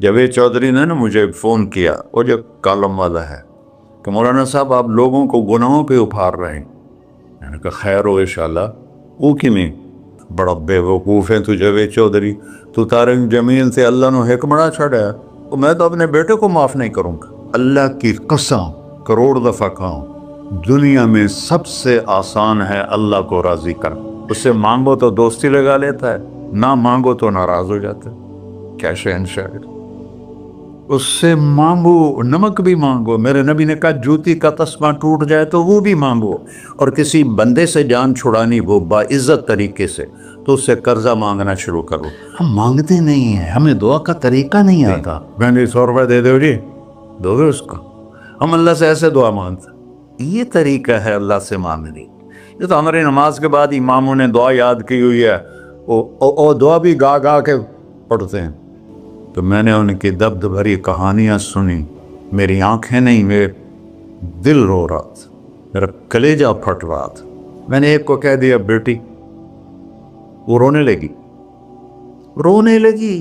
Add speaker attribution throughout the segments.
Speaker 1: جاوید چودھری نے نا مجھے فون کیا، وہ جو کالم والا ہے، کہ مولانا صاحب آپ لوگوں کو گناہوں پہ ابھار رہے ہیں۔ میں نے کہا خیر ہو انشاءاللہ۔ وہ کی میں بڑا بے وقوف ہے تو جاوید چودھری، تو طارق جمیل سے اللہ نے حکمراں چھڑا ہے، تو میں تو اپنے بیٹے کو معاف نہیں کروں گا۔ اللہ کی قسم کروڑ دفعہ کہوں، دنیا میں سب سے آسان ہے اللہ کو راضی کر۔ اس سے مانگو تو دوستی لگا لیتا ہے، نہ مانگو تو ناراض ہو جاتا ہے۔ کیا شہنشاہ، اس سے مانگو، نمک بھی مانگو۔ میرے نبی نے کہا جوتی کا تسمہ ٹوٹ جائے تو وہ بھی مانگو، اور کسی بندے سے جان چھڑانی وہ باعزت طریقے سے، تو اس سے قرضہ مانگنا شروع کرو۔ ہم مانگتے نہیں ہیں، ہمیں دعا کا طریقہ نہیں آتا۔ میں نے 100 روپے دے دو جی، دو گے اس کو؟ ہم اللہ سے ایسے دعا مانگتے، یہ طریقہ ہے اللہ سے مانگنی۔ یہ تو ہماری نماز کے بعد اماموں نے دعا یاد کی ہوئی ہے، وہ دعا بھی گا گا کے پڑھتے ہیں۔ تو میں نے ان کی دبد بھری کہانیاں سنی، میری آنکھیں نہیں، میرے دل رو رہا تھا، میرا کلیجہ پھٹ رہا تھا۔ میں نے ایک کو کہہ دیا بیٹی، وہ رونے لگی۔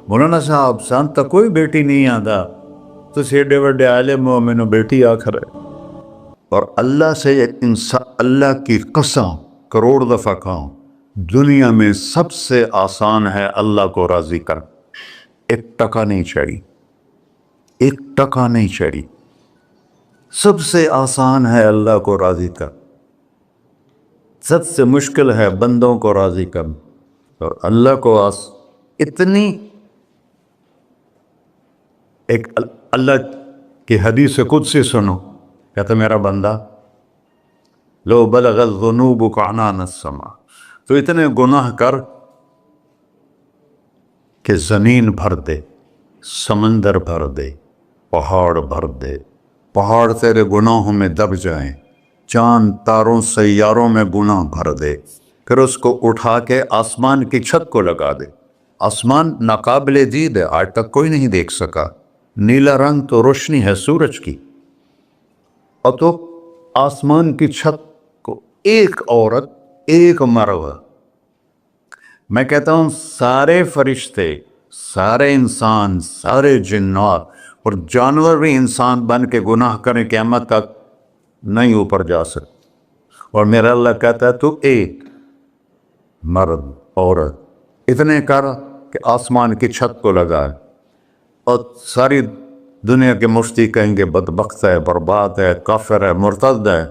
Speaker 1: مولانا صاحب سان تک کوئی بیٹی نہیں آتا، تو سیڈے وڈے عالم ہو، میں نے بیٹی آخر ہے۔ اور اللہ سے انسان، اللہ کی قسم کروڑ دفعہ کہوں، دنیا میں سب سے آسان ہے اللہ کو راضی کر۔ ایک ٹکا نہیں چڑھی، ایک ٹکا نہیں چڑھی، سب سے آسان ہے اللہ کو راضی کر، سب سے مشکل ہے بندوں کو راضی کر۔ اور اللہ کو اتنی ایک اللہ کی حدیث قدسی سنو، کہتا میرا بندہ لو بلغ الذنوب عنان السماء، تو اتنے گناہ کر کہ زمین بھر دے، سمندر بھر دے، پہاڑ بھر دے، پہاڑ تیرے گناہوں میں دب جائیں، چاند تاروں سیاروں میں گناہ بھر دے، پھر اس کو اٹھا کے آسمان کی چھت کو لگا دے۔ آسمان ناقابل دید ہے، آج تک کوئی نہیں دیکھ سکا، نیلا رنگ تو روشنی ہے سورج کی، اور تو آسمان کی چھت کو ایک عورت، ایک مرد، میں کہتا ہوں سارے فرشتے، سارے انسان، سارے جنات اور جانور بھی انسان بن کے گناہ کریں، قیامت تک نہیں اوپر جا سکتے۔ اور میرا اللہ کہتا ہے تو ایک مرد عورت اتنے کر کہ آسمان کی چھت کو لگائے، اور ساری دنیا کے مفتی کہیں گے بدبخت ہے، برباد ہے، کافر ہے، مرتد ہے،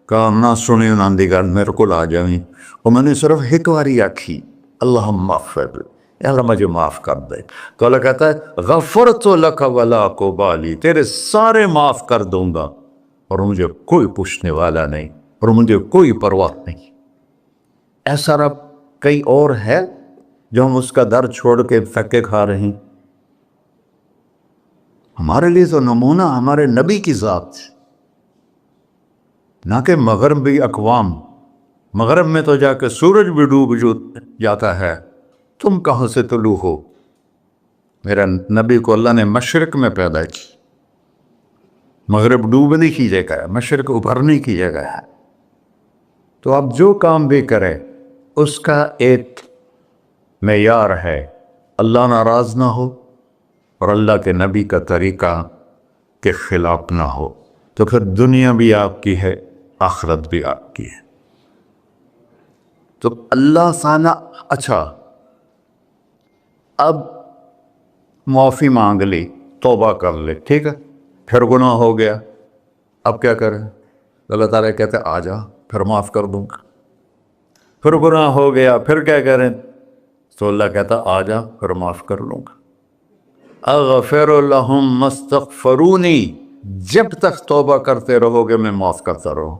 Speaker 1: کہا نہ سنی نہ دیگر میرے کو آ جائیں، اور میں نے صرف ایک باری آکھی اللہم اغفر، اللہ مجھے معاف کر دے، تو اللہ کہتا ہے غفرت لک ولا ابالی، تیرے سارے معاف کر دوں گا، اور مجھے کوئی پوچھنے والا نہیں، اور مجھے کوئی پرواہ نہیں۔ ایسا رب کئی اور ہے جو ہم اس کا در چھوڑ کے پھکے کھا رہے ہیں؟ ہمارے لیے تو نمونہ ہمارے نبی کی ذات، نہ کہ مغربی اقوام۔ مغرب میں تو جا کے سورج بھی ڈوب جاتا ہے، تم کہاں سے طلوع ہو؟ میرا نبی کو اللہ نے مشرق میں پیدا کی، مغرب ڈوبنے کی جگہ ہے، مشرق ابھرنے کی جگہ ہے۔ تو آپ جو کام بھی کریں اس کا ایک معیار ہے، اللہ ناراض نہ ہو اور اللہ کے نبی کا طریقہ کے خلاف نہ ہو، تو پھر دنیا بھی آپ کی ہے، آخرت بھی آپ کی ہے۔ تو اللہ سانہ اچھا، اب معافی مانگ لی، توبہ کر لے، ٹھیک ہے، پھر گناہ ہو گیا، اب کیا کریں؟ اللہ تعالیٰ کہتے آ جا، پھر معاف کر دوں گا۔ پھر گناہ ہو گیا، پھر کیا کریں؟ تو اللہ کہتا آ جا، پھر معاف کر لوں گا۔ اغفر لہم مستغفرونی، جب تک توبہ کرتے رہو گے میں معاف کرتا رہوں۔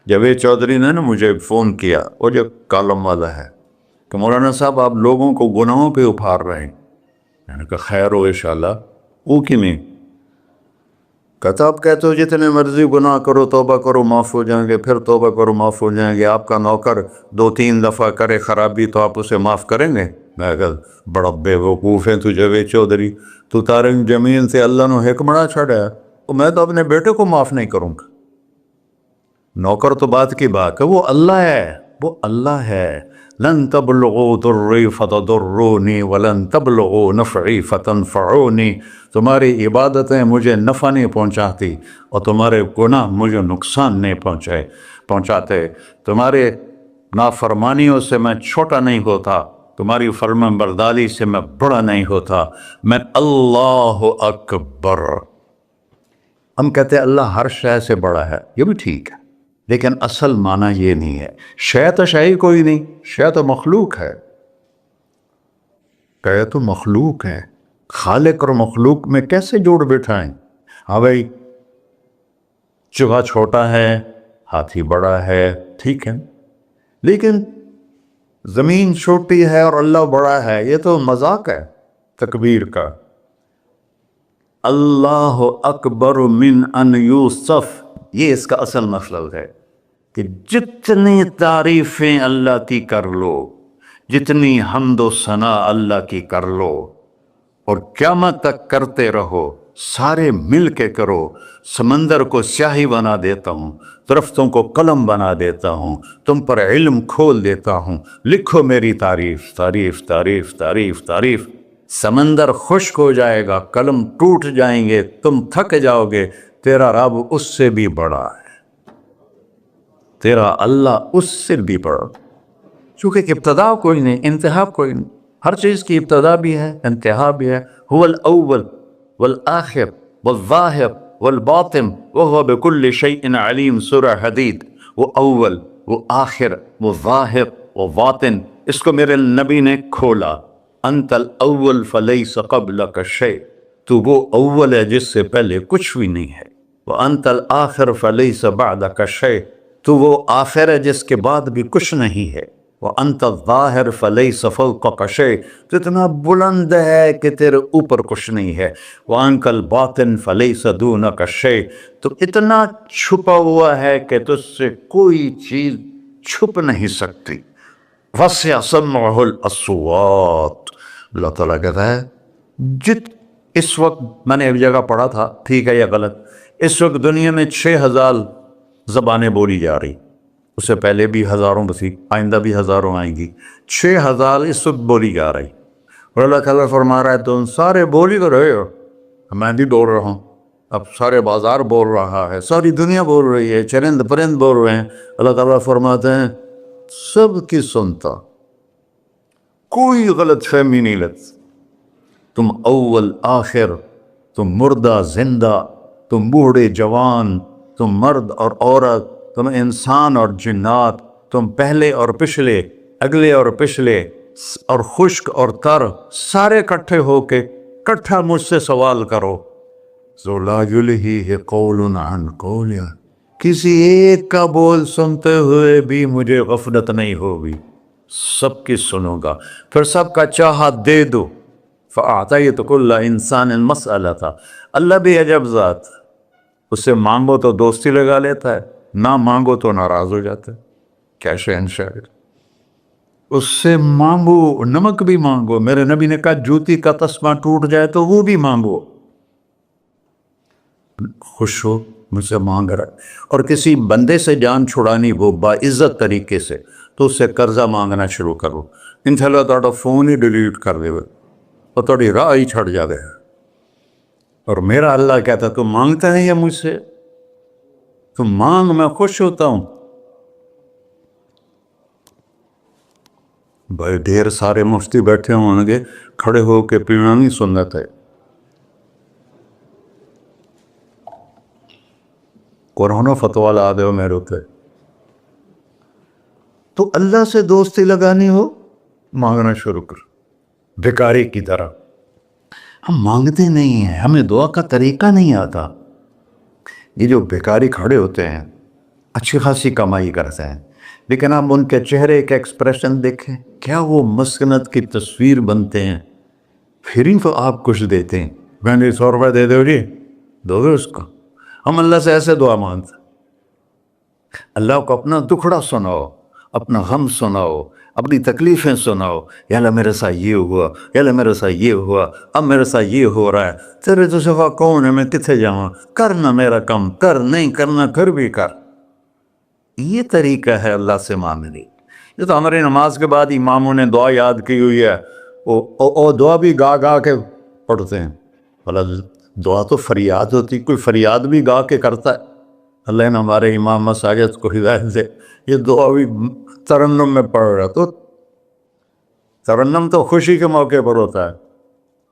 Speaker 1: جاوید چودھری نے نا مجھے فون کیا، وہ جو کالم والا ہے، کہ مولانا صاحب آپ لوگوں کو گناہوں پہ ابھار رہے ہیں۔ میں نے کہا خیر ہو انشاءاللہ۔ وہ کی میں کہتا آپ کہتے ہو جتنے مرضی گناہ کرو، توبہ کرو معاف ہو جائیں گے، پھر توبہ کرو معاف ہو جائیں گے، آپ کا نوکر 2-3 دفعہ کرے خرابی تو آپ اسے معاف کریں گے؟ میں کہا بڑا بے وقوف ہے تو جاوید چودھری، تو طارق جمیل سے اللہ نے حکمراں چھڑا ہے، تو میں تو اپنے بیٹے کو معاف نہیں کروں گا۔ نوکر تو بات کی بات ہے، وہ اللہ ہے، وہ اللہ ہے۔ لن تبلغوا ضری فتضرونی ولن تبلغوا نفعی فتنفعونی، تمہاری عبادتیں مجھے نفع نہیں پہنچاتی اور تمہارے گناہ مجھے نقصان نہیں پہنچاتے، تمہارے نافرمانیوں سے میں چھوٹا نہیں ہوتا، تمہاری فرمان برداری سے میں بڑا نہیں ہوتا، میں اللہ اکبر۔ ہم کہتے ہیں اللہ ہر شے سے بڑا ہے، یہ بھی ٹھیک ہے، لیکن اصل معنی یہ نہیں ہے۔ شے تو شے ہی کوئی نہیں، شے تو مخلوق ہے، کہ تو مخلوق ہے، خالق اور مخلوق میں کیسے جوڑ بٹھائیں؟ ہاں بھائی، چوہا چھوٹا ہے، ہاتھی بڑا ہے، ٹھیک ہے، لیکن زمین چھوٹی ہے اور اللہ بڑا ہے، یہ تو مذاق ہے تکبیر کا۔ اللہ اکبر من ان یوسف، یہ اس کا اصل مطلب ہے کہ جتنی تعریفیں اللہ کی کر لو، جتنی حمد و ثنا اللہ کی کر لو اور قیامت تک کرتے رہو، سارے مل کے کرو، سمندر کو سیاہی بنا دیتا ہوں، درختوں کو قلم بنا دیتا ہوں، تم پر علم کھول دیتا ہوں، لکھو میری تعریف تعریف تعریف تعریف تعریف۔ سمندر خشک ہو جائے گا، قلم ٹوٹ جائیں گے، تم تھک جاؤ گے، تیرا رب اس سے بھی بڑا ہے، تیرا اللہ اس سے بھی بڑا، چونکہ ابتدا کوئی نہیں، انتہا کوئی نہیں، ہر چیز کی ابتدا بھی ہے، انتہا بھی ہے۔ هو الاول والآخر والظاہر والباطن وهو بكل شيء علیم، سورہ حدید۔ وہ اول، وہ آخر، وہ ظاہر، وہ باطن، اس کو میرے نبی نے کھولا۔ انت الاول فلیس قبلک شیء، تو وہ اول ہے جس سے پہلے کچھ بھی نہیں ہے۔ وانت الآخر فلیس بعدک شیء، تو وہ آخر ہے جس کے بعد بھی کچھ نہیں ہے۔ وانت الظاہر فلیس فوقک شیء، تو اتنا بلند ہے کہ تیرے اوپر کچھ نہیں ہے۔ وانت الباطن فلیس دونک شیء، تو اتنا چھپا ہوا ہے کہ تجھ سے کوئی چیز چھپ نہیں سکتی۔ وسع سمعہ الاصوات، اللہ تعالیٰ کہتا ہے اس وقت میں نے ایک جگہ پڑھا تھا، ٹھیک ہے یا غلط، اس وقت دنیا میں 6000 زبانیں بولی جا رہی، اس سے پہلے بھی ہزاروں بسی، آئندہ بھی ہزاروں آئیں گی، 6000 اس وقت بولی جا رہی، اور اللہ تعالیٰ فرما رہا ہے تم سارے بولی تو رہے ہو، میں بھی بول رہا ہوں، اب سارے بازار بول رہا ہے، ساری دنیا بول رہی ہے، چرند پرند بول رہے ہیں، اللہ تعالیٰ فرماتے ہیں سب کی سنتا، کوئی غلط فہمی نہیں لگتی، تم اول آخر، تم مردہ زندہ، تم بوڑھے جوان، تم مرد اور عورت، تم انسان اور جنات، تم پہلے اور پچھلے، اگلے اور پچھلے، اور خشک اور تر، سارے کٹھے ہو کے کٹھا مجھ سے سوال کرو۔ ذو لا یلہیہ قول عن قول، کسی ایک کا بول سنتے ہوئے بھی مجھے غفلت نہیں ہوگی، سب کی سنوں گا، پھر سب کا چاہا دے دو۔ فَأَعْطَيْتُ كُلَّ إِنسَانٍ مَسْأَلَةً، اللہ بھی عجب ذات، اس سے مانگو تو دوستی لگا لیتا ہے، نہ مانگو تو ناراض ہو جاتا ہے، کیا شہنشاہ، اس سے مانگو، نمک بھی مانگو، میرے نبی نے کہا جوتی کا تسمہ ٹوٹ جائے تو وہ بھی مانگو، خوش ہو مجھ سے مانگ رہا ہے۔ اور کسی بندے سے جان چھڑانی وہ باعزت طریقے سے، تو اس سے قرضہ مانگنا شروع کرو، انشاءاللہ تھوڑا فون ہی ڈیلیٹ کر دے اور تھوڑی راہ ہی چھڑ جاوے۔ اور میرا اللہ کہتا تم مانگتا ہے یا مجھ سے، تم مانگ، میں خوش ہوتا ہوں۔ بھائی ڈھیر سارے مفتی بیٹھے ہوں گے، کھڑے ہو کے پینا نہیں سنت ہے، قرآن و فتویٰ لا دے ہو میرے پہ، تو اللہ سے دوستی لگانی ہو مانگنا شروع کر، بھکاری کی طرح۔ ہم مانگتے نہیں ہیں، ہمیں دعا کا طریقہ نہیں آتا۔ یہ جو بھکاری کھڑے ہوتے ہیں اچھی خاصی کمائی کرتے ہیں، لیکن آپ ان کے چہرے کے ایکسپریشن دیکھیں، کیا وہ مسکنت کی تصویر بنتے ہیں، پھر ہی تو آپ کچھ دیتے ہیں، میں نے 100 روپے دے دو جی، دو گے اس کو۔ ہم اللہ سے ایسے دعا مانگتے ہیں، اللہ کو اپنا دکھڑا سناؤ، اپنا غم سناؤ، اپنی تکلیفیں سناؤ، یا اللہ میرے ساتھ یہ ہوا، یا اللہ میرے ساتھ یہ ہوا، اب میرے ساتھ یہ ہو رہا ہے، تیرے تو سوا کون ہے، میں کتنے جاؤں، کرنا میرا کم، کر نہیں کرنا پھر بھی کر۔ یہ طریقہ ہے اللہ سے مانگنے، یہ تو ہماری نماز کے بعد اماموں نے دعا یاد کی ہوئی ہے، وہ دعا بھی گا گا کے پڑھتے ہیں. بھلا دعا تو فریاد ہوتی، کوئی فریاد بھی گا کے کرتا ہے؟ اللہ نے ہمارے امام مساجد کو ہدایت دے، یہ دعا بھی ترنم میں پڑھ رہا. تو ترنم تو خوشی کے موقع پر ہوتا ہے،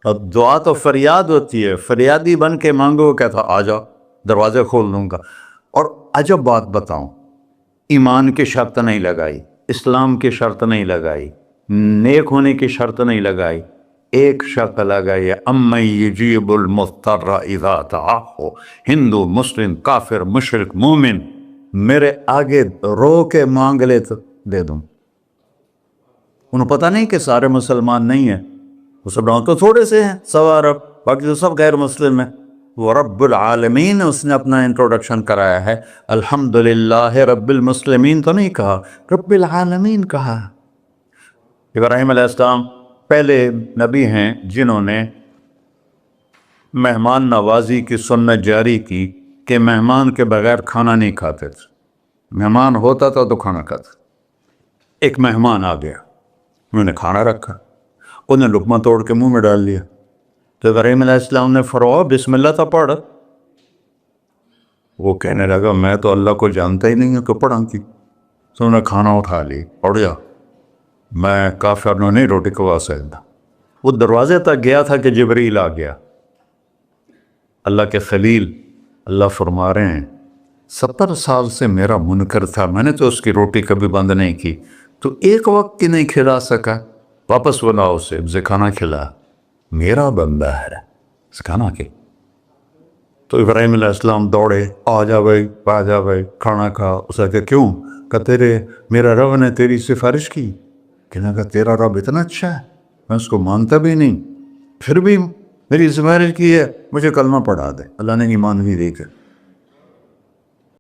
Speaker 1: اب دعا تو فریاد ہوتی ہے. فریادی بن کے مانگو، کہتا آ جاؤ دروازے کھول دوں گا. اور عجب بات بتاؤں، ایمان کی شرط نہیں لگائی، اسلام کی شرط نہیں لگائی، نیک ہونے کی شرط نہیں لگائی، ایک شرط لگائی ہے، امن یجیب المضطر اذا دعاہ. ہندو، مسلم، کافر، مشرک، مومن میرے آگے رو کے مانگ لے تو دے دوں. انہیں پتہ نہیں کہ سارے مسلمان نہیں ہیں، وہ سب تو تھوڑے سے ہیں، 100 ارب، باقی تو سب غیر مسلم ہیں. وہ رب العالمین اس نے اپنا انٹروڈکشن کرایا ہے، الحمدللہ رب المسلمین تو نہیں کہا، رب العالمین کہا. ابراہیم علیہ السلام پہلے نبی ہیں جنہوں نے مہمان نوازی کی سنت جاری کی کہ مہمان کے بغیر کھانا نہیں کھاتے تھے. مہمان ہوتا تھا تو کھانا کھاتے. ایک مہمان آ گیا، انہوں نے کھانا رکھا، انہیں لقمہ توڑ کے منہ میں ڈال لیا. تو ابراہیم علیہ السلام نے فرمایا بسم اللہ تو پڑھ. وہ کہنے لگا میں تو اللہ کو جانتا ہی نہیں ہوں کہ پڑھا کی. تو انہوں نے کھانا اٹھا لی، پڑھ جا، میں کافر نہیں روٹی کھوا سکتا. وہ دروازے تک گیا تھا کہ جبریل آ گیا، اللہ کے خلیل. اللہ فرما رہے ہیں 70 سال سے میرا منکر تھا، میں نے تو اس کی روٹی کبھی بند نہیں کی، تو ایک وقت کی نہیں کھلا سکا، واپس بلا اسے، اسے کھانا کھلا، میرا بندہ ہے، کھانا کے. تو ابراہیم علیہ السلام دوڑے، آ جا بھائی کھانا کھا. اسے کہ کیوں؟ کہ میرا رب نے تیری سفارش کی. کہنا کہ تیرا رب اتنا اچھا ہے، میں اس کو مانتا بھی نہیں، پھر بھی میری سفارش کی ہے، مجھے کلمہ پڑھا دے. اللہ نے ایمان بھی دے کر